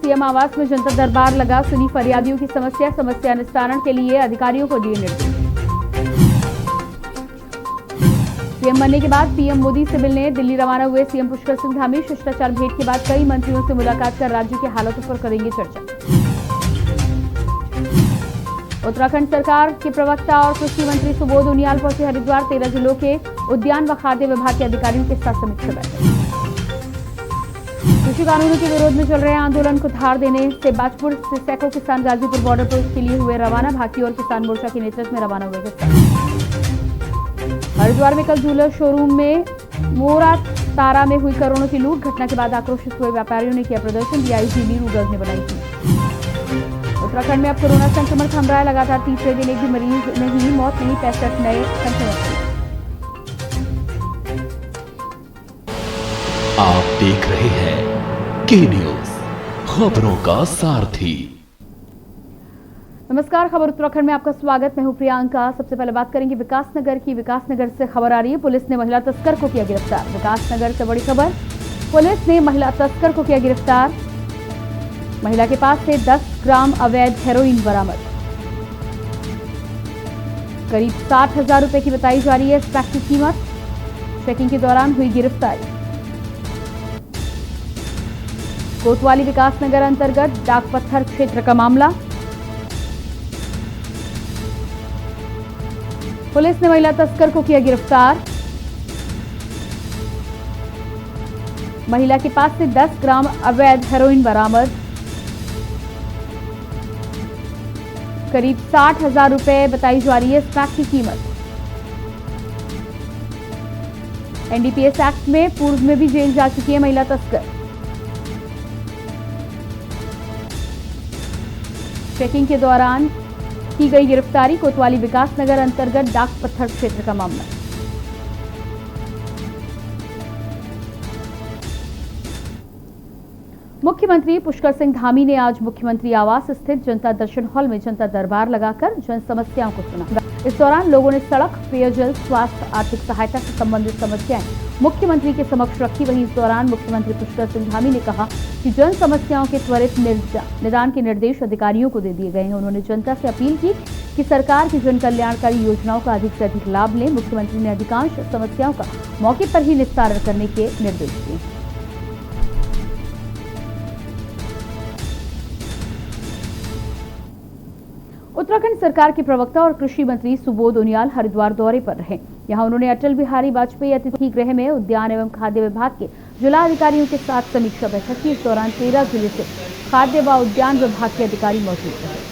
CM आवास में जनता दरबार लगा, सुनी फरियादियों की समस्या निस्तारण के लिए अधिकारियों को दिए निर्देश। सीएम बनने के बाद पीएम मोदी से मिलने दिल्ली रवाना हुए सीएम पुष्कर सिंह धामी। शिष्टाचार भेंट के बाद कई मंत्रियों से मुलाकात कर राज्य के हालातों पर करेंगे चर्चा। उत्तराखंड सरकार के प्रवक्ता और कृषि मंत्री सुबोध उनियाल पहुंचे हरिद्वार। 13 जिलों के उद्यान व खाद्य विभाग के अधिकारियों के साथ समीक्षा बैठक। कृषि कानूनों के विरोध में चल रहे आंदोलन को धार देने से बाजपुर से सैकड़ों किसान गाजीपुर बॉर्डर पोस्ट के लिए हुए रवाना। भारतीय और किसान मोर्चा के नेतृत्व में रवाना हुए किसान। हरिद्वार में कल ज्वेलर शोरूम में मोरा तारा में हुई करोड़ों की लूट। घटना के बाद आक्रोशित हुए व्यापारियों ने किया प्रदर्शन। डीआईजी नीरू गर्ग ने बनाई थी। उत्तराखंड में अब कोरोना संक्रमण थम रहा है। लगातार तीसरे दिन एक भी मरीज नहीं, मौत नहीं, 65 नए संक्रमण। आप देख रहे हैं के न्यूज, खबरों का सारथी। नमस्कार, खबर उत्तराखंड में आपका स्वागत। मैं हूं प्रियंका। सबसे पहले बात करेंगे विकासनगर की। विकासनगर से खबर आ रही है, पुलिस ने महिला तस्कर को किया गिरफ्तार। विकासनगर से बड़ी खबर, पुलिस ने महिला तस्कर को किया गिरफ्तार। महिला के पास से 10 ग्राम अवैध हेरोइन बरामद। करीब 60,000 रुपए की बताई जा रही है इस पैक की कीमत। चेकिंग के दौरान हुई गिरफ्तारी। कोतवाली विकासनगर अंतर्गत डाकपत्थर क्षेत्र का मामला। पुलिस ने महिला तस्कर को किया गिरफ्तार। महिला के पास से 10 ग्राम अवैध हेरोइन बरामद। करीब 60,000 रुपए बताई जा रही है इस पैक की कीमत। एनडीपीएस एक्ट में पूर्व में भी जेल जा चुकी है महिला तस्कर। चेकिंग के दौरान की गई गिरफ्तारी। कोतवाली विकासनगर अंतर्गत डाकपत्थर क्षेत्र का मामला। मुख्यमंत्री पुष्कर सिंह धामी ने आज मुख्यमंत्री आवास स्थित जनता दर्शन हॉल में जनता दरबार लगाकर जन समस्याओं को सुना। इस दौरान लोगों ने सड़क, पेयजल, स्वास्थ्य, आर्थिक सहायता से संबंधित समस्याएं मुख्यमंत्री के समक्ष रखी। वहीं इस दौरान मुख्यमंत्री पुष्कर सिंह धामी ने कहा कि जन समस्याओं के त्वरित निदान के निर्देश अधिकारियों को दे दिए गए हैं। उन्होंने जनता से अपील की कि सरकार की जन कल्याणकारी योजनाओं का अधिक से अधिक लाभ लें। मुख्यमंत्री ने अधिकांश समस्याओं का मौके पर ही निस्तारण करने के निर्देश दिए। उत्तराखंड सरकार के प्रवक्ता और कृषि मंत्री सुबोध उनियाल हरिद्वार दौरे पर रहे। यहां उन्होंने अटल बिहारी वाजपेयी अतिथि गृह में उद्यान एवं खाद्य विभाग के जिला अधिकारियों के साथ समीक्षा बैठक की। इस दौरान 13 जिले से खाद्य व उद्यान विभाग के अधिकारी मौजूद रहे।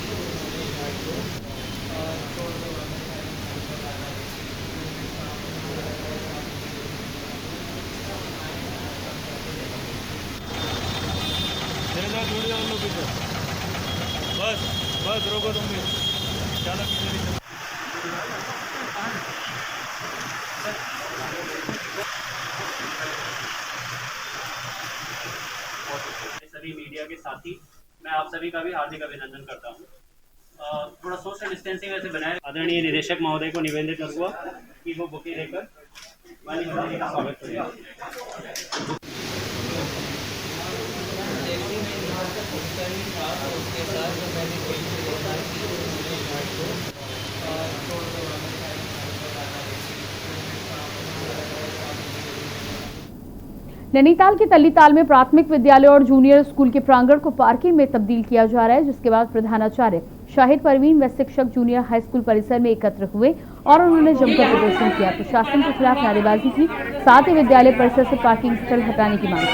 बस रोको तुम भी सभी मीडिया के साथी, मैं आप सभी का भी हार्दिक अभिनंदन करता हूँ। थोड़ा सोशल डिस्टेंसिंग ऐसे बनाए। आदरणीय निदेशक महोदय को निवेदन करूँगा कि वो बुके लेकर माननीय का स्वागत करें। नैनीताल के तल्लीताल में प्राथमिक विद्यालय और जूनियर स्कूल के प्रांगण को पार्किंग में तब्दील किया जा रहा है, जिसके बाद प्रधानाचार्य शाहिद परवीन व शिक्षक जूनियर हाई स्कूल परिसर में एकत्र हुए और उन्होंने जमकर प्रदर्शन किया। प्रशासन के खिलाफ नारेबाजी की, साथ ही विद्यालय परिसर से पार्किंग स्थल हटाने की मांग की।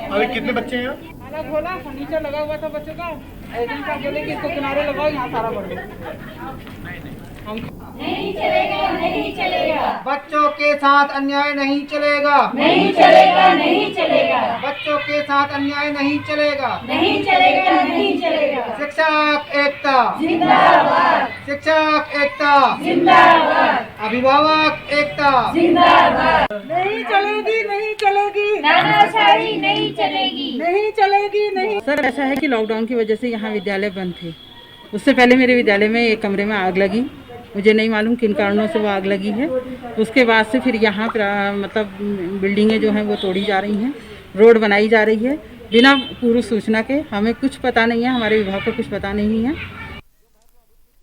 अभी कितने बच्चे हैं? अलग खोला, फर्नीचर लगा हुआ था बच्चों का। ऐसे ही बोले कि इसको किनारे लगाओ, यहाँ सारा बढ़ गया। नहीं चलेगा, नहीं चलेगा। बच्चों के साथ अन्याय नहीं चलेगा, नहीं चलेगा, नहीं चलेगा। बच्चों के साथ अन्याय नहीं चलेगा, नहीं चलेगा, नहीं चलेगा। शिक्षक एकता जिंदाबाद, शिक्षक एकता जिंदाबाद, अभिभावक एकता जिंदाबाद। नहीं चलेगी, नहीं चलेगी, तानाशाही नहीं चलेगी, नहीं चलेगी, नहीं। सर ऐसा है कि लॉकडाउन की वजह से यहाँ विद्यालय बंद थे। उससे पहले मेरे विद्यालय में एक कमरे में आग लगी मुझे नहीं मालूम किन कारणों से वो आग लगी है। उसके बाद से फिर यहाँ पर मतलब बिल्डिंगें जो हैं वो तोड़ी जा रही हैं, रोड बनाई जा रही है बिना पूर्व सूचना के। हमें कुछ पता नहीं है, हमारे विभाग को कुछ पता नहीं है।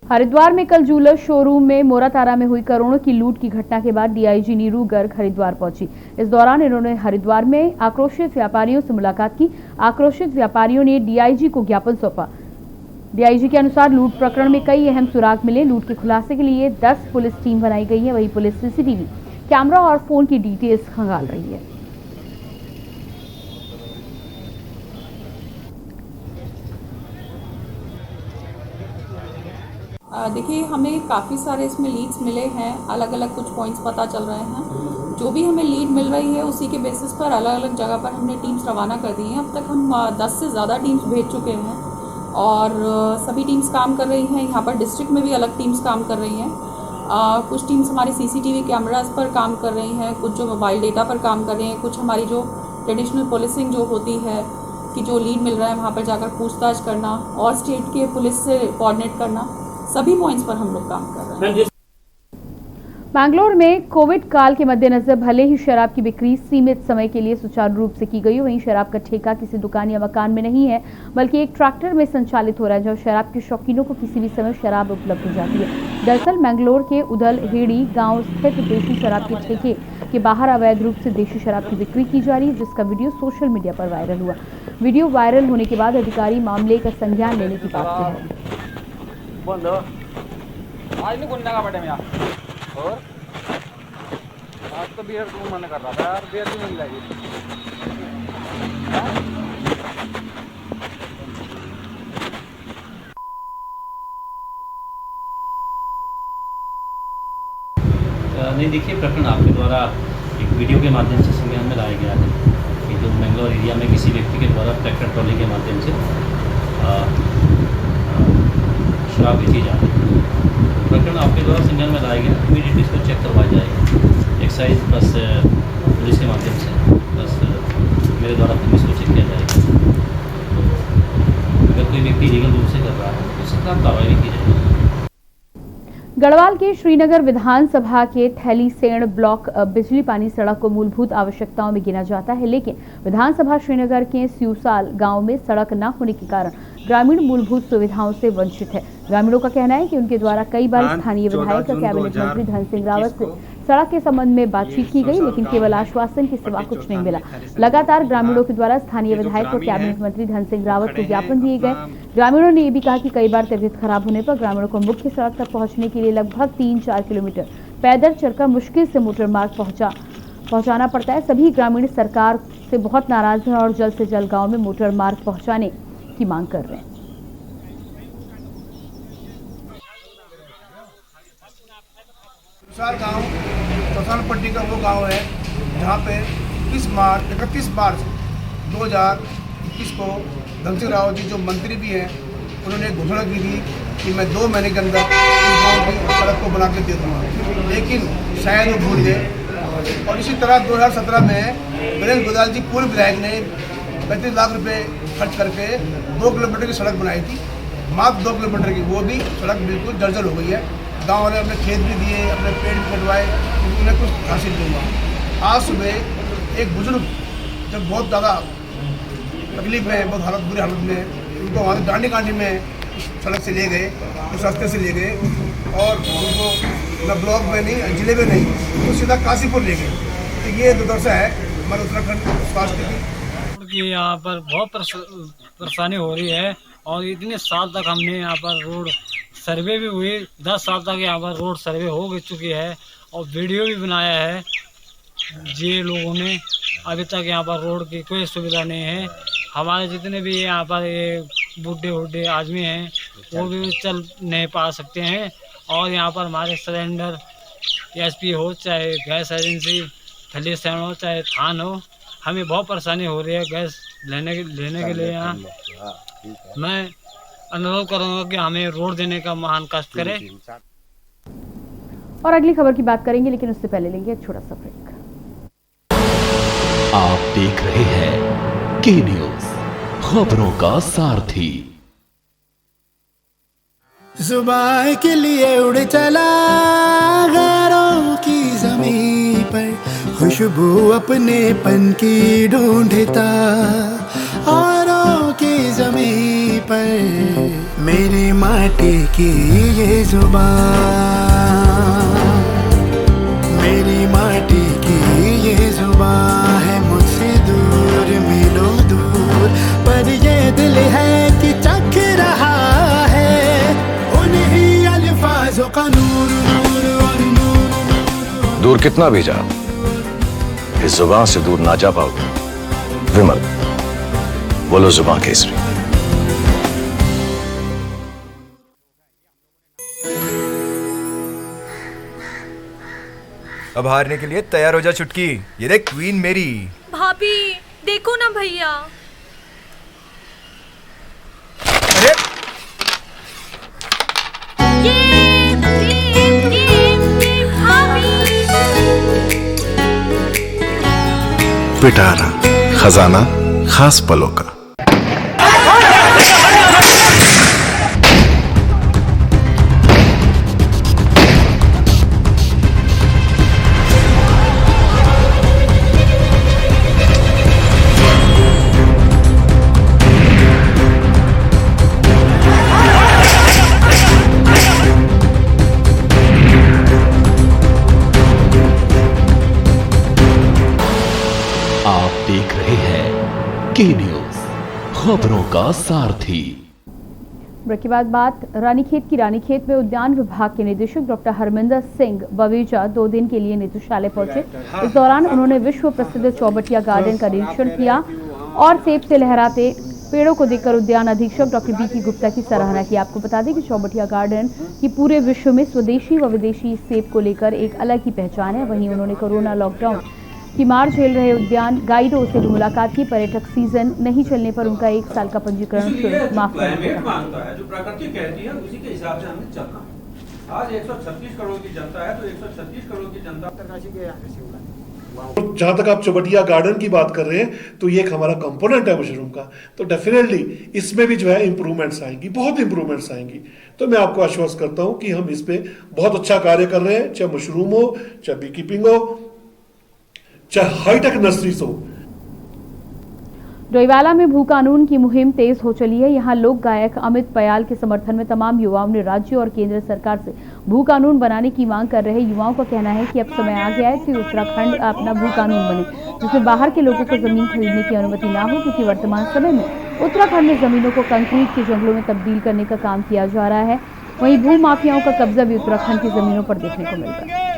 हरिद्वार में कल ज्वेलर शोरूम में मोरातारा में हुई करोड़ों की लूट की घटना के बाद डीआईजी नीरू गर्ग हरिद्वार पहुंची। इस दौरान इन्होंने हरिद्वार में आक्रोशित व्यापारियों से मुलाकात की। आक्रोशित व्यापारियों ने डीआईजी को ज्ञापन सौंपा। डीआईजी के अनुसार लूट प्रकरण में कई अहम सुराग मिले। लूट के खुलासे के लिए 10 पुलिस टीम बनाई गई है। वहीं पुलिस सीसीटीवी कैमरा और फोन की डिटेल्स खंगाल रही है। देखिए, हमें काफ़ी सारे इसमें लीड्स मिले हैं, अलग अलग कुछ पॉइंट्स पता चल रहे हैं। जो भी हमें लीड मिल रही है उसी के बेसिस पर अलग अलग जगह पर हमने टीम्स रवाना कर दी हैं। अब तक हम 10 से ज़्यादा टीम्स भेज चुके हैं और सभी टीम्स काम कर रही हैं। यहाँ पर डिस्ट्रिक्ट में भी अलग टीम्स काम कर रही हैं। कुछ टीम्स हमारी सीसीटीवी कैमरास पर काम कर रही हैं, कुछ जो मोबाइल डेटा पर काम कर रही हैं, कुछ हमारी जो ट्रेडिशनल पुलिसिंग जो होती है कि जो लीड मिल रहा है वहाँ पर जाकर पूछताछ करना और स्टेट के पुलिस से कोऑर्डिनेट करना, सभी पॉइंट्स पर हम लोग काम कर रहे हैं। बैंगलोर में कोविड काल के मद्देनजर भले ही शराब की बिक्री सीमित समय के लिए सुचारू रूप से की गई, वहीं शराब का ठेका किसी दुकान या मकान में नहीं है बल्कि एक ट्रैक्टर में संचालित हो रहा है, जहां शराब के शौकीनों को किसी भी समय शराब उपलब्ध हो जाती है। दरअसल बैंगलोर के उदल हेड़ी गांव स्थित देशी शराब के ठेके के बाहर अवैध रूप से देशी शराब की बिक्री की जा रही है, जिसका वीडियो सोशल मीडिया पर वायरल हुआ। वीडियो वायरल होने के बाद अधिकारी मामले का संज्ञान लेने की बात कह रहे हैं। आज नहीं गुंडा का बटे में और आज तो बियर को मन कर रहा था यार, बियर भी मिल जाएगी। नहीं, देखिए, प्रकरण आपके द्वारा एक वीडियो के माध्यम से संज्ञान में लाया गया है कि जो बेंगलोर एरिया में किसी व्यक्ति के द्वारा ट्रैक्टर ट्रॉली के माध्यम से शराब बेची जा रही है। प्रकरण आपके द्वारा संज्ञान में लाया गया, इमीडिएटली इसको चेक करवाया जाएगा। एक्साइज प्लस पुलिस के माध्यम से प्लस मेरे द्वारा पुलिस को चेक किया जाएगा। तो अगर कोई व्यक्ति लीगल रूप से कर रहा है तो उसके खिलाफ कार्रवाई की जाएगी। गढ़वाल के श्रीनगर विधानसभा के थैलीसेण ब्लॉक बिजली पानी सड़क को मूलभूत आवश्यकताओं में गिना जाता है, लेकिन विधानसभा श्रीनगर के स्यूसाल गांव में सड़क न होने के कारण ग्रामीण मूलभूत सुविधाओं से वंचित है। ग्रामीणों का कहना है कि उनके द्वारा कई बार स्थानीय विधायक और कैबिनेट मंत्री धन सिंह रावत से सड़क के संबंध में बातचीत की गई, लेकिन केवल आश्वासन के सिवा कुछ नहीं मिला। लगातार ग्रामीणों के द्वारा स्थानीय विधायक और कैबिनेट मंत्री धन सिंह रावत को ज्ञापन दिए गए। ग्रामीणों ने ये भी कहा कि कई बार तबीयत खराब होने पर ग्रामीणों को मुख्य सड़क तक पहुंचने के लिए लगभग 3-4 किलोमीटर पैदल चलकर मुश्किल से मोटर मार्ग पहुंचाना पड़ता है। सभी ग्रामीण सरकार से बहुत नाराज हैं और जल्द से जल्द गाँव में मोटर मार्ग पहुँचाने की मांग कर रहे हैं। गांव चौथान पट्टी का वो गांव है जहां पे 31 मार्च 2021 को धन सिंह रावत जी जो मंत्री भी हैं उन्होंने घोषणा की थी कि मैं 2 महीने के अंदर इस गांव की सड़क को बना के दे दूँगा, लेकिन शायद वो भूल गए। और इसी तरह 2017 में वीरेंद्र गोदाल जी पूर्व विधायक ने 35 लाख रुपए खर्च करके 2 किलोमीटर की सड़क बनाई थी, मात्र 2 किलोमीटर की, वो भी सड़क बिल्कुल जर्जर हो गई है। गांव वाले अपने खेत भी दिए, अपने पेड़ भी कटवाए, उन्हें कुछ हासिल दूंगा। आज सुबह एक बुजुर्ग जब बहुत ज़्यादा तकलीफ में, बहुत हालत बुरी हालत में, उनको वहाँ डांडी कांडी में सड़क से ले गए, उस रास्ते से ले गए और उनको न ब्लॉक में नहीं, जिले में नहीं, तो सीधा काशीपुर ले गए। तो ये दुर्दशा है हमारे उत्तराखंड स्वास्थ्य की। यहाँ पर बहुत परेशानी हो रही है और इतने साल तक हमने यहाँ पर रोड सर्वे भी हुई, 10 साल तक यहाँ पर रोड सर्वे हो चुकी है और वीडियो भी बनाया है। ये लोगों ने अभी तक यहाँ पर रोड की कोई सुविधा नहीं है। हमारे जितने भी यहाँ पर ये बूढ़े आदमी हैं वो भी चल नहीं पा सकते हैं और यहाँ पर हमारे सिलेंडर एसपी हो चाहे गैस एजेंसी थैलीसेण हो चाहे थान हो, हमें बहुत परेशानी हो रही है गैस लेने के लिए। यहाँ मैं अनुरोध करूंगा कि हमें रोड देने का महान कष्ट करें। और अगली खबर की बात करेंगे, लेकिन उससे पहले लेंगे एक छोटा सा ब्रेक। आप देख रहे हैं के न्यूज, खबरों का सारथी। जुबान के लिए उड़ चला गैरों की ज़मीं पर, खुशबू अपने पन की ढूंढता औरों की ज़मीं पर, मेरी माटी की ये जुबान, मेरी माटी की ये जुबान है मुझसे दूर मीलों दूर, पर ये दिल है कि चख रहा है उन्हीं अल्फाजों का नूर नूर और नूर। दूर कितना भी जा, इस जुबान से दूर ना जा पाओगे। विमल, बोलो जुबान केसरी। अब हारने के लिए तैयार हो जा चुटकी। ये देख क्वीन मेरी। भाभी देखो ना भैया। अरे पिटारा खजाना खास पलों का। आप देख रहे हैं के न्यूज, खबरों का सारथी। ब्रेक के बाद बात रानीखेत की। रानीखेत में उद्यान विभाग के निदेशक डॉक्टर हरमिंदर सिंह बवेजा 2 दिन के लिए निदेशालय पहुंचे। इस दौरान उन्होंने विश्व प्रसिद्ध चौबटिया गार्डन का निरीक्षण किया और सेब से लहराते पेड़ों को देखकर उद्यान अधीक्षक डॉक्टर बी गुप्ता की सराहना की। आपको बता दें कि चौबटिया गार्डन की पूरे विश्व में स्वदेशी व विदेशी सेब को लेकर एक अलग ही पहचान है। वहीं उन्होंने कोरोना लॉकडाउन की मार झेल रहे उद्यान गाइडों से भी मुलाकात की। पर्यटक सीजन नहीं चलने पर उनका 1 साल का पंजीकरण शुल्क माफ करने को कहा। जो प्रकृति कहती है उसी के हिसाब से हमें चलना है। आज 136 करोड़ की जनता है तो 136 करोड़ की जनता। जहाँ तक आप चौबटिया गार्डन की बात कर रहे हैं तो ये एक हमारा कंपोनेंट है मशरूम का, तो डेफिनेटली इसमें भी जो है इंप्रूवमेंट्स आएंगी, बहुत इंप्रूवमेंट्स आएंगी। तो मैं आपको आश्वस्त करता हूँ कि हम इस पे बहुत अच्छा कार्य कर रहे हैं, चाहे मशरूम हो, चाहे बी कीपिंग हो, चाहे हाईटेक नर्सरीज हो। डोईवाला में भू कानून की मुहिम तेज हो चली है। यहाँ लोक गायक अमित पयाल के समर्थन में तमाम युवाओं ने राज्य और केंद्र सरकार से भू कानून बनाने की मांग कर रहे युवाओं का कहना है कि अब समय आ गया है कि उत्तराखंड अपना भू कानून बने, जिसमें बाहर के लोगों को जमीन खरीदने की अनुमति ना हो, क्योंकि वर्तमान समय में उत्तराखंड में जमीनों को कंक्रीट के जंगलों में तब्दील करने का काम किया जा रहा है। वहीं भू माफियाओं का कब्जा भी उत्तराखंड की जमीनों पर देखने को मिल रहा है।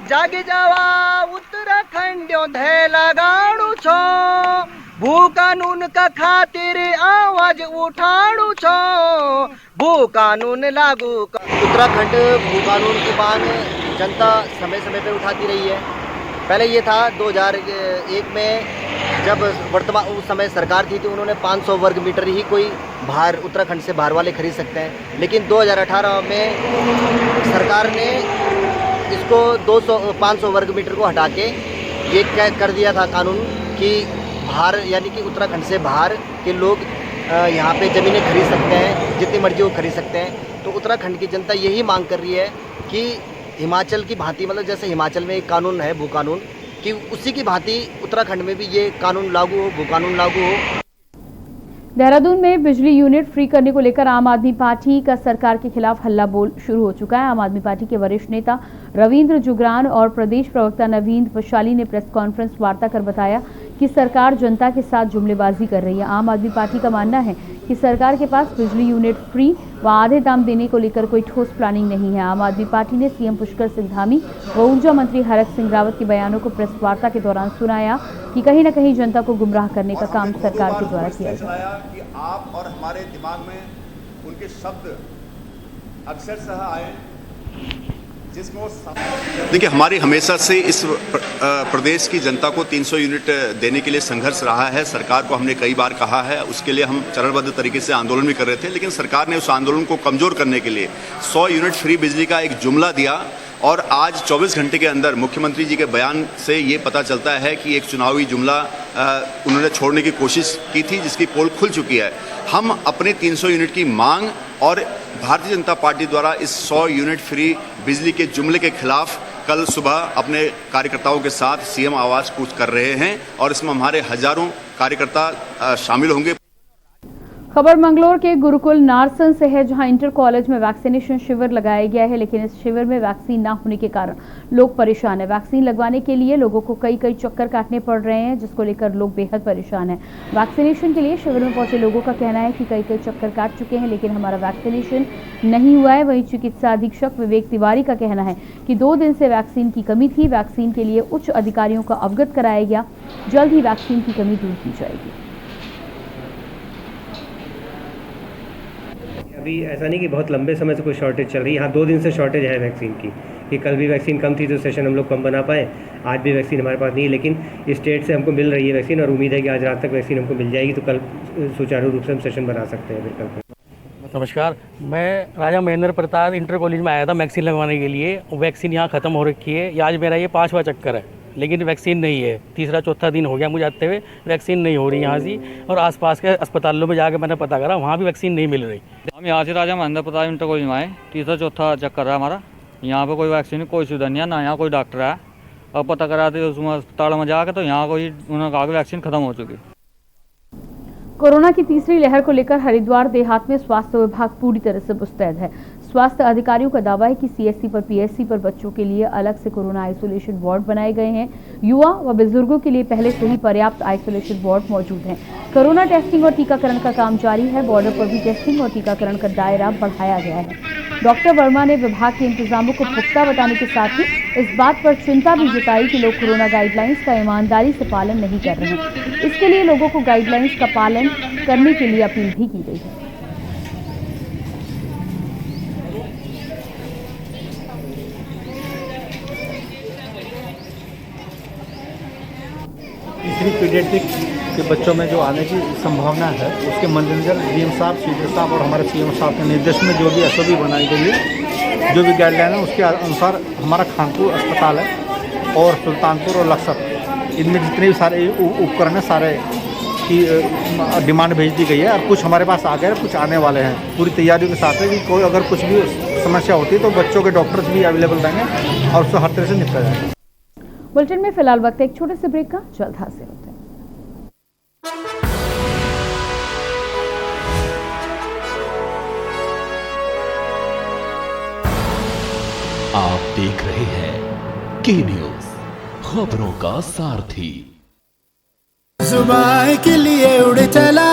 जागे जावा उत्तराखंड धै लगाड़ू छो, भू कानून का खातिर आवाज उठाड़ू छो, भू कानून लागू। उत्तराखंड भू कानून की मांग जनता समय समय पर उठाती रही है। पहले ये था 2001 में जब वर्तमान उस समय सरकार थी तो उन्होंने 500 वर्ग मीटर ही कोई बाहर उत्तराखंड से बाहर वाले खरीद सकते हैं, लेकिन 2018 में सरकार ने इसको 500 वर्ग मीटर को हटा के ये कर दिया था कानून कि बाहर यानी कि उत्तराखंड से बाहर के लोग यहाँ पे ज़मीनें खरीद सकते हैं, जितनी मर्जी वो खरीद सकते हैं। तो उत्तराखंड की जनता यही मांग कर रही है कि हिमाचल की भांति, मतलब जैसे हिमाचल में एक कानून है भू कानून, कि उसी की भांति उत्तराखंड में भी ये कानून लागू हो, भू कानून लागू हो। देहरादून में बिजली यूनिट फ्री करने को लेकर आम आदमी पार्टी का सरकार के खिलाफ हल्ला बोल शुरू हो चुका है। आम आदमी पार्टी के वरिष्ठ नेता रविंद्र जुगरान और प्रदेश प्रवक्ता नवीन पशाली ने प्रेस कॉन्फ्रेंस वार्ता कर बताया कि सरकार जनता के साथ जुमलेबाजी कर रही है। आम आदमी पार्टी का मानना है कि सरकार के पास बिजली यूनिट फ्री व आधे दाम देने को लेकर कोई ठोस प्लानिंग नहीं है। आम आदमी पार्टी ने सीएम पुष्कर सिंह धामी व ऊर्जा मंत्री हरक सिंह रावत के बयानों को प्रेस वार्ता के दौरान सुनाया कि कहीं न कहीं जनता को गुमराह करने का काम सरकार के द्वारा किया जा रहा है। कि आप और हमारे दिमाग में उनके शब्द अक्सर आए, जिसमें देखिए हमारी हमेशा से इस प्रदेश की जनता को 300 यूनिट देने के लिए संघर्ष रहा है। सरकार को हमने कई बार कहा है, उसके लिए हम चरणबद्ध तरीके से आंदोलन भी कर रहे थे, लेकिन सरकार ने उस आंदोलन को कमजोर करने के लिए 100 यूनिट फ्री बिजली का एक जुमला दिया, और आज 24 घंटे के अंदर मुख्यमंत्री जी के बयान से ये पता चलता है कि एक चुनावी जुमला उन्होंने छोड़ने की कोशिश की थी, जिसकी पोल खुल चुकी है। हम अपने 300 यूनिट की मांग और भारतीय जनता पार्टी द्वारा इस 100 यूनिट फ्री बिजली के जुमले के खिलाफ कल सुबह अपने कार्यकर्ताओं के साथ सीएम आवास कूच कर रहे हैं और इसमें हमारे हजारों कार्यकर्ता शामिल होंगे। खबर मंगलौर के गुरुकुल नारसन से है, जहां इंटर कॉलेज में वैक्सीनेशन शिविर लगाया गया है, लेकिन इस शिविर में वैक्सीन ना होने के कारण लोग परेशान हैं। वैक्सीन लगवाने के लिए लोगों को कई चक्कर काटने पड़ रहे हैं, जिसको लेकर लोग बेहद परेशान हैं। वैक्सीनेशन के लिए शिविर में पहुंचे लोगों का कहना है कि कई चक्कर काट चुके हैं, लेकिन हमारा वैक्सीनेशन नहीं हुआ है। वहीं चिकित्सा अधीक्षक विवेक तिवारी का कहना है कि 2 दिन से वैक्सीन की कमी थी। वैक्सीन के लिए उच्च अधिकारियों को अवगत कराया गया, जल्द ही वैक्सीन की कमी दूर की जाएगी। अभी ऐसा नहीं कि बहुत लंबे समय से कोई शॉर्टेज चल रही है, यहाँ 2 दिन से शॉर्टेज है वैक्सीन की। कि कल भी वैक्सीन कम थी तो सेशन हम लोग कम बना पाए, आज भी वैक्सीन हमारे पास नहीं है, लेकिन स्टेट से हमको मिल रही है वैक्सीन और उम्मीद है कि आज रात तक वैक्सीन हमको मिल जाएगी, तो कल सुचारू रूप से हम सेशन बना सकते हैं। फिर कल नमस्कार, मैं राजा महेंद्र प्रताप इंटर कॉलेज में आया था वैक्सीन लगवाने के लिए। वैक्सीन यहाँ ख़त्म हो रखी है, आज मेरा ये 5वां चक्कर है, लेकिन वैक्सीन नहीं है। 3-4 दिन हो गया मुझे आते हुए, वैक्सीन नहीं हो रही यहाँ से। और आसपास के अस्पतालों में जाकर मैंने पता करा, वहाँ भी वैक्सीन नहीं मिल रही। हम यहाँ से राजा महेंद्र प्रताप इंटर कॉलेज में आए, 3-4 चक्कर है हमारा। यहाँ पे कोई वैक्सीन कोई सुविधा नहीं है, ना यहाँ कोई डॉक्टर है। अब पता कराते उसमें अस्पताल में जाकर तो यहाँ कोई उन्होंने कहा कि वैक्सीन खत्म हो चुकी। कोरोना की तीसरी लहर को लेकर हरिद्वार देहात में स्वास्थ्य विभाग पूरी तरह से मुस्तैद है। स्वास्थ्य अधिकारियों का दावा है कि सीएससी पर पीएससी पर बच्चों के लिए अलग से कोरोना आइसोलेशन वार्ड बनाए गए हैं। युवा व बुजुर्गों के लिए पहले से ही पर्याप्त आइसोलेशन वार्ड मौजूद हैं। कोरोना टेस्टिंग और टीकाकरण का काम जारी है। बॉर्डर पर भी टेस्टिंग और टीकाकरण का दायरा बढ़ाया गया है। डॉक्टर वर्मा ने विभाग के इंतजामों को पुख्ता बताने के साथ ही इस बात पर चिंता भी जताई कि लोग कोरोना गाइडलाइंस का ईमानदारी से पालन नहीं कर रहे हैं। इसके लिए लोगों को गाइडलाइंस का पालन करने के लिए अपील भी की गई है। तीसरी पीडियाट्रिक के बच्चों में जो आने की संभावना है, उसके मद्देनजर डीएम साहब, सीडीओ साहब और हमारे सीएम साहब के निर्देश में जो भी एसओपी बनाई गई है, जो भी गाइडलाइन है, उसके अनुसार हमारा खानपुर अस्पताल है और सुल्तानपुर और लक्सर, इनमें जितने भी सारे उपकरण हैं सारे की डिमांड भेज दी गई है। और कुछ हमारे पास आ गए, कुछ आने वाले हैं। पूरी तैयारियों के साथ है कि कोई अगर कुछ भी समस्या होती है तो बच्चों के डॉक्टर्स भी अवेलेबल रहेंगे और उसको हर तरह से निपटा जाएगा। बुलेटिन में फिलहाल वक्त एक छोटे से ब्रेक का, जल्द हाजिर होते हैं। आप देख रहे हैं के न्यूज, खबरों का सारथी। जुबान के लिए उड़ चला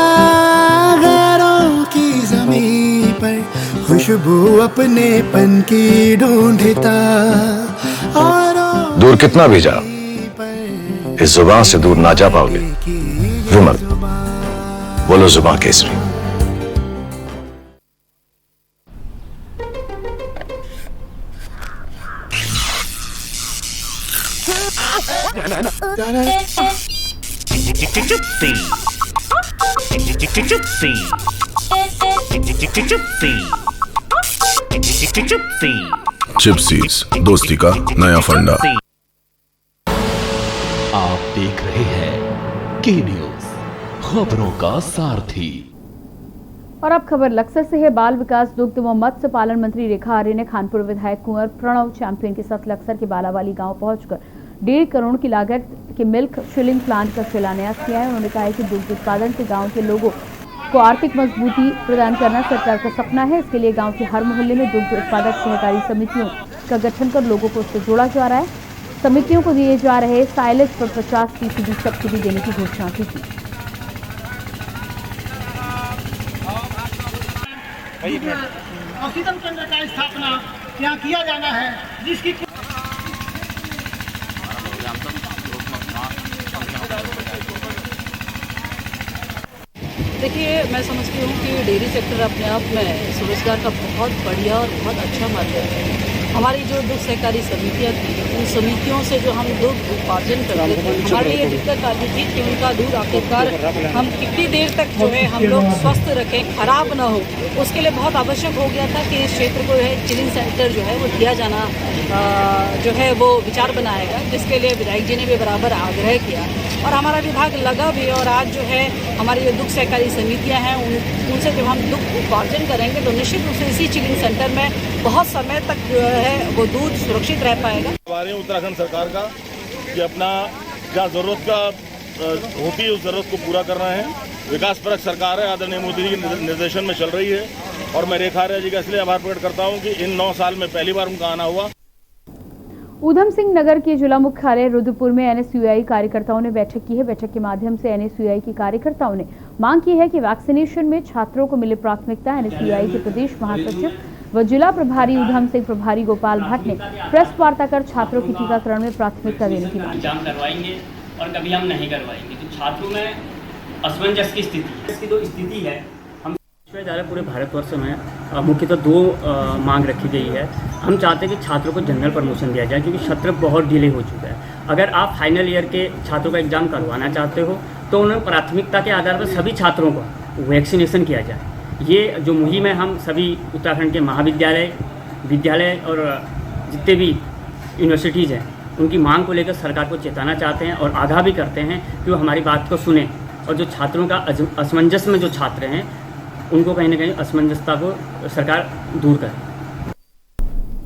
गैरों की ज़मीं पर, खुशबू अपने पन की ढूंढता और दूर कितना भी जा, इस जुबान से दूर ना जा पाओगे। विमल, बोलो जुबान केसरी। चिप्सीज, दोस्ती का नया फंडा। आप देख रहे हैं के न्यूज, खबरों का सारथी। और अब खबर लक्सर से है। बाल विकास, दुग्ध व मत्स्य पालन मंत्री रेखा आर्य ने खानपुर विधायक कुंवर प्रणव चैंपियन के साथ लक्सर के बालावाली गांव पहुंचकर 1.5 करोड़ की लागत के मिल्क चिलिंग प्लांट का शिलान्यास किया है। उन्होंने कहा है कि दुग्ध उत्पादन से गाँव के लोगों को आर्थिक मजबूती प्रदान करना सरकार का सपना है। इसके लिए गांव के हर मोहल्ले में दुग्ध उत्पादक सहकारी समितियों का गठन कर लोगों को उससे जोड़ा जा रहा है। समितियों को दिए जा रहे साइलेज पर 50% सब्सिडी देने की घोषणा की थी। ऑक्सीजन केंद्र का स्थापना यहाँ किया जाना है, जिसकी देखिए, मैं समझती हूँ कि डेयरी सेक्टर अपने आप में स्वरोजगार का बहुत बढ़िया और बहुत अच्छा माध्यम है। हमारी जो दुग्ध सहकारी समितियाँ थी, उन समितियों से जो हम दुग्ध उपार्जन करते थे, हमारे लिए दिक्कत आती थी कि उनका दूध आखिरकार हम कितनी देर तक जो है हम लोग स्वस्थ रखें, खराब ना हो, उसके लिए बहुत आवश्यक हो गया था कि इस क्षेत्र को है चिलिंग सेंटर जो है वो दिया जाना जो है वो विचार बनाएगा, जिसके लिए विधायक जी ने भी बराबर आग्रह किया और हमारा विभाग लगा भी। और आज जो है हमारी जो दुग्ध सहकारी समितियां हैं उनसे जब हम दुग्ध उपार्जन करेंगे तो निश्चित रूप से इसी चिलिंग सेंटर में बहुत समय तक जो है वो दूध सुरक्षित रह पाएगा। हमारे उत्तराखंड सरकार का कि अपना जहाँ ज़रूरत का होती है उस ज़रूरत को पूरा करना है। विकास परक सरकार है, आदरणीय मोदी जी के निर्देशन में चल रही है और मैं रेखा आर्या जी का इसलिए आभार प्रकट करता हूँ कि इन 9 साल में पहली बार उनका आना हुआ। ऊधम सिंह नगर के जिला मुख्यालय रुद्रपुर में एनएसयूआई कार्यकर्ताओं ने बैठक की है। बैठक के माध्यम से एनएसयूआई के कार्यकर्ताओं ने मांग की है कि वैक्सीनेशन में छात्रों को मिले प्राथमिकता। एनएसयूआई के प्रदेश महासचिव व जिला प्रभारी ऊधम सिंह प्रभारी गोपाल भट्ट ने प्रेस वार्ता कर छात्रों की टीकाकरण में प्राथमिकता देने की मांग की। करवाएंगे और कभी हम नहीं करवाएंगे तो छात्रों में असमंजस की स्थिति, इसकी जो स्थिति है पूरे भारतवर्ष में मुख्यतः 2 मांग रखी गई है। हम चाहते हैं कि छात्रों को जनरल प्रमोशन दिया जाए क्योंकि सत्र बहुत डिले हो चुका है। अगर आप फाइनल ईयर के छात्रों का एग्जाम करवाना चाहते हो तो उन्हें प्राथमिकता के आधार पर सभी छात्रों को वैक्सीनेशन किया जाए। ये जो मुहिम है हम सभी उत्तराखंड के महाविद्यालय, विद्यालय और जितने भी यूनिवर्सिटीज़ हैं उनकी मांग को लेकर सरकार को चेताना चाहते हैं और आगाह भी करते हैं कि वो हमारी बात को सुने और जो छात्रों का असमंजस में जो छात्र हैं उनको कहीं ना कहीं असमंजसता को सरकार दूर करे।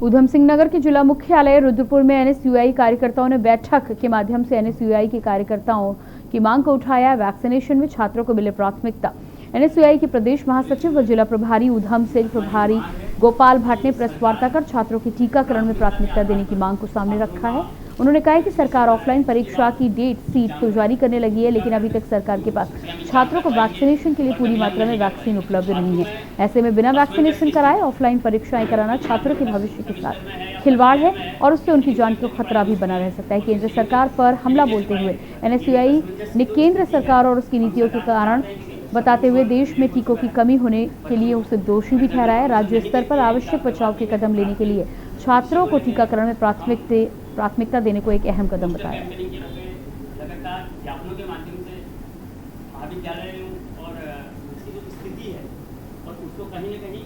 ऊधम सिंह नगर के जिला मुख्यालय रुद्रपुर में एनएसयूआई कार्यकर्ताओं ने बैठक के माध्यम से एनएसयूआई के कार्यकर्ताओं की मांग को उठाया। वैक्सीनेशन में छात्रों को मिले प्राथमिकता। एनएसयूआई के प्रदेश महासचिव व जिला प्रभारी ऊधम सिंह प्रभारी गोपाल भट्ट ने प्रेस वार्ता कर छात्रों की टीकाकरण में प्राथमिकता देने की मांग को सामने रखा है। उन्होंने कहा कि सरकार ऑफलाइन परीक्षा की डेट सीट तो जारी करने लगी है, लेकिन अभी तक सरकार के पास छात्रों को वैक्सीनेशन के लिए पूरी मात्रा में वैक्सीन उपलब्ध नहीं है। ऐसे में बिना वैक्सीनेशन कराए ऑफलाइन परीक्षाएं कराना छात्रों के भविष्य के साथ खिलवाड़ है और उससे उनकी जान को खतरा भी बना रह सकता है। केंद्र सरकार पर हमला बोलते हुए एनएसयूआई ने केंद्र सरकार और उसकी नीतियों के कारण बताते हुए देश में टीकों की कमी होने के लिए उसे दोषी भी ठहराया। राज्य स्तर पर आवश्यक बचाव के कदम लेने के लिए छात्रों को टीकाकरण में प्राथमिकता देने को एक अहम कदम बताया। लगातार ज्ञापनों के माध्यम से महाविद्यालयों और उसकी जो स्थिति है और उसको कहीं न कहीं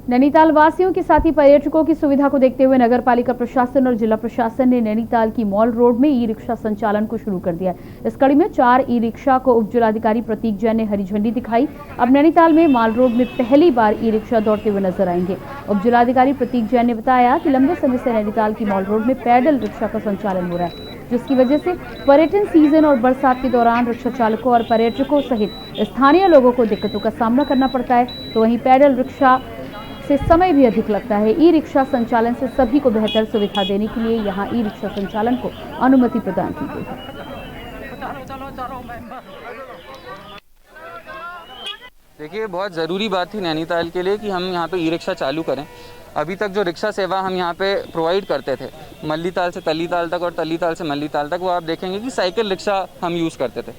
नैनीताल वासियों के साथ ही पर्यटकों की सुविधा को देखते हुए नगर पालिका प्रशासन और जिला प्रशासन ने नैनीताल की मॉल रोड में ई रिक्शा संचालन को शुरू कर दिया। इस कड़ी में 4 ई रिक्शा को उप जिलाधिकारी प्रतीक जैन ने हरी झंडी दिखाई। अब नैनीताल में मॉल रोड में पहली बार ई रिक्शा दौड़ते हुए नजर आएंगे। उप जिलाधिकारी प्रतीक जैन ने बताया कि लंबे समय से नैनीताल की मॉल रोड में पैडल रिक्शा का संचालन हो रहा है, जिसकी वजह से पर्यटन सीजन और बरसात के दौरान रिक्शा चालकों और पर्यटकों सहित स्थानीय लोगों को दिक्कतों का सामना करना पड़ता है। तो वहीं पैडल रिक्शा से समय भी अधिक लगता है। ई रिक्शा संचालन से सभी को बेहतर सुविधा देने के लिए यहां ई रिक्शा संचालन को अनुमति प्रदान की गई है। देखिए, बहुत ज़रूरी बात थी नैनीताल के लिए कि हम यहाँ पे ई रिक्शा चालू करें। अभी तक जो रिक्शा सेवा हम यहाँ पे प्रोवाइड करते थे मल्लीताल से तल्लीताल तक और तल्लीताल से मल्लीताल तक, वो आप देखेंगे कि साइकिल रिक्शा हम यूज़ करते थे।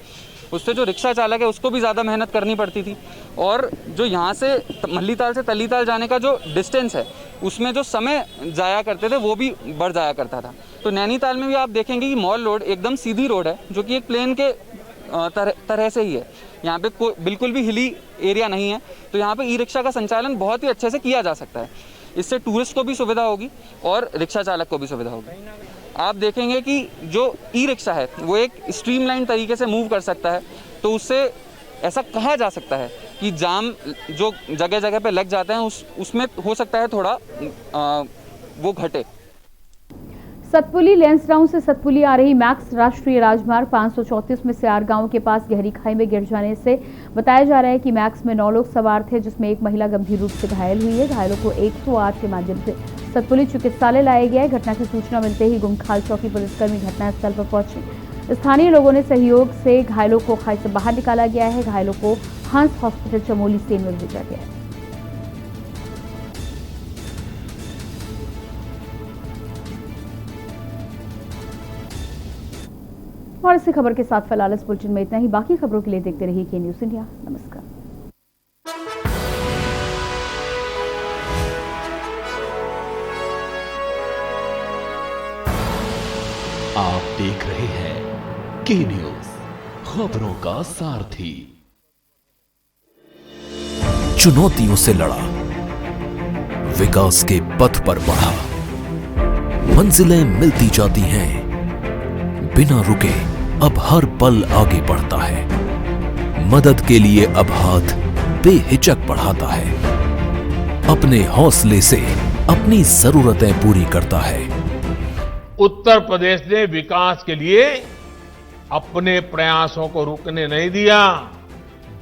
उससे जो रिक्शा चालक है उसको भी ज़्यादा मेहनत करनी पड़ती थी और जो यहाँ से मल्लीताल से तल्लीताल जाने का जो डिस्टेंस है उसमें जो समय जाया करते थे वो भी बढ़ जाया करता था। तो नैनीताल में भी आप देखेंगे कि मॉल रोड एकदम सीधी रोड है जो कि एक प्लेन के तरह से ही है। यहाँ पे कोई बिल्कुल भी हिली एरिया नहीं है, तो यहाँ पे ई रिक्शा का संचालन बहुत ही अच्छे से किया जा सकता है। इससे टूरिस्ट को भी सुविधा होगी और रिक्शा चालक को भी सुविधा होगी। आप देखेंगे कि जो ई रिक्शा है वो एक स्ट्रीमलाइन तरीके से मूव कर सकता है, तो उससे ऐसा कहा जा सकता है कि जाम जो जगह जगह पे लग जाते हैं उसमें हो सकता है थोड़ा वो घटे। सतपुली लेंसडाउन से सतपुली आ रही मैक्स राष्ट्रीय राजमार्ग 534 में सियार गांव के पास गहरी खाई में गिर जाने से बताया जा रहा है कि मैक्स में 9 लोग सवार थे, जिसमें एक महिला गंभीर रूप से घायल हुई है। घायलों को 108 के माध्यम से सतपुली चिकित्सालय लाया गया है। घटना की सूचना मिलते ही गुमखाल चौकी पुलिसकर्मी घटनास्थल पर पहुंचे। स्थानीय लोगों ने सहयोग से घायलों को खाई से बाहर निकाला गया है। घायलों को हंस हॉस्पिटल चमोली सेन में भेजा गया है। और इसी खबर के साथ फिलहाल इस बुलेटिन में इतना ही। बाकी खबरों के लिए देखते रहिए के न्यूज़ इंडिया। नमस्कार। देख रहे हैं के न्यूज, खबरों का सारथी। चुनौतियों से लड़ा, विकास के पथ पर बढ़ा, मंजिलें मिलती जाती हैं, बिना रुके अब हर पल आगे बढ़ता है, मदद के लिए अब हाथ बेहिचक बढ़ाता है, अपने हौसले से अपनी जरूरतें पूरी करता है। उत्तर प्रदेश ने विकास के लिए अपने प्रयासों को रुकने नहीं दिया,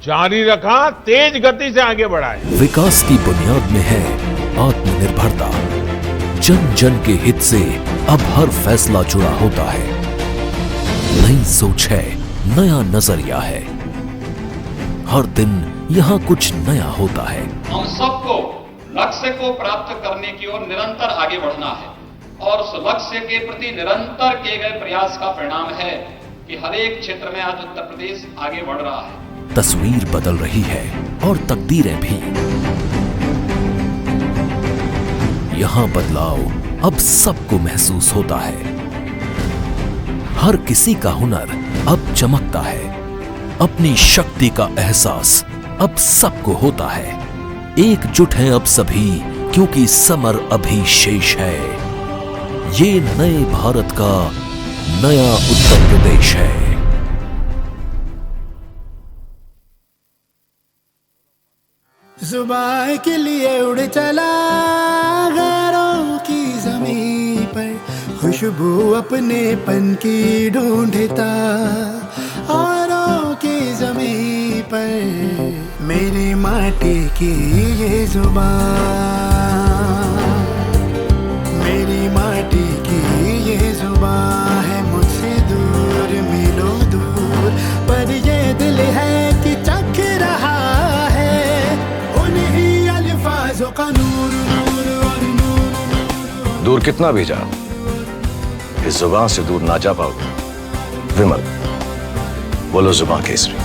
जारी रखा, तेज गति से आगे बढ़ाए। विकास की बुनियाद में है आत्मनिर्भरता। जन जन के हित से अब हर फैसला जुड़ा होता है। नई सोच है, नया नजरिया है, हर दिन यहाँ कुछ नया होता है। हम सबको लक्ष्य को प्राप्त करने की ओर निरंतर आगे बढ़ना है और उस लक्ष्य के प्रति निरंतर किए गए प्रयास का परिणाम है कि हर एक क्षेत्र में आज उत्तर प्रदेश आगे बढ़ रहा है। तस्वीर बदल रही है और तकदीरें भी। यहाँ बदलाव अब सबको महसूस होता है। हर किसी का हुनर अब चमकता है, अपनी शक्ति का एहसास अब सबको होता है। एकजुट हैं अब सभी, क्योंकि समर अभी शेष है। ये नए भारत का नया उत्तर प्रदेश है। जुबान के लिए उड़ चला गैरों की जमीन पर, खुशबू अपने पन की ढूंढता औरों की जमीन पर। मेरी माटी की ये जुबान, मेरी माटी की ये जुबान है, मुझसे दूर मिलो दूर, पर ये दिल है कि चख रहा है उन्हीं अल्फाजों का नूर नूर और नूर। दूर कितना भी जा, इस जुबान से दूर ना जा पाओगे। विमल, बोलो जुबान केसरी।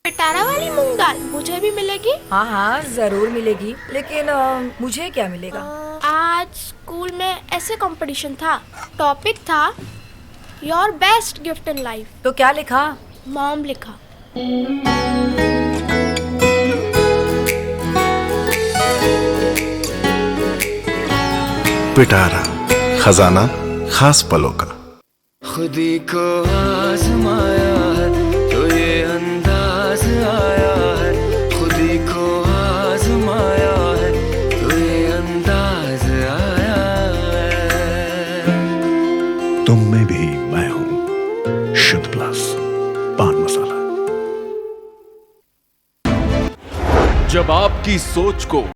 पिटारा वाली मूंग दाल मुझे भी मिलेगी? हाँ हाँ जरूर मिलेगी, लेकिन मुझे क्या मिलेगा? आज स्कूल में ऐसे कंपटीशन था, टॉपिक था your best gift in life. तो क्या लिखा? मॉम लिखा। पिटारा, खजाना खास पलों का। खुदी को आजमाया है तो ये अंदाज आया है, खुदी को आजमाया है तो ये अंदाज आया है। तुम में भी मैं हूं, शुद्ध प्लस पान मसाला। जब आपकी सोच को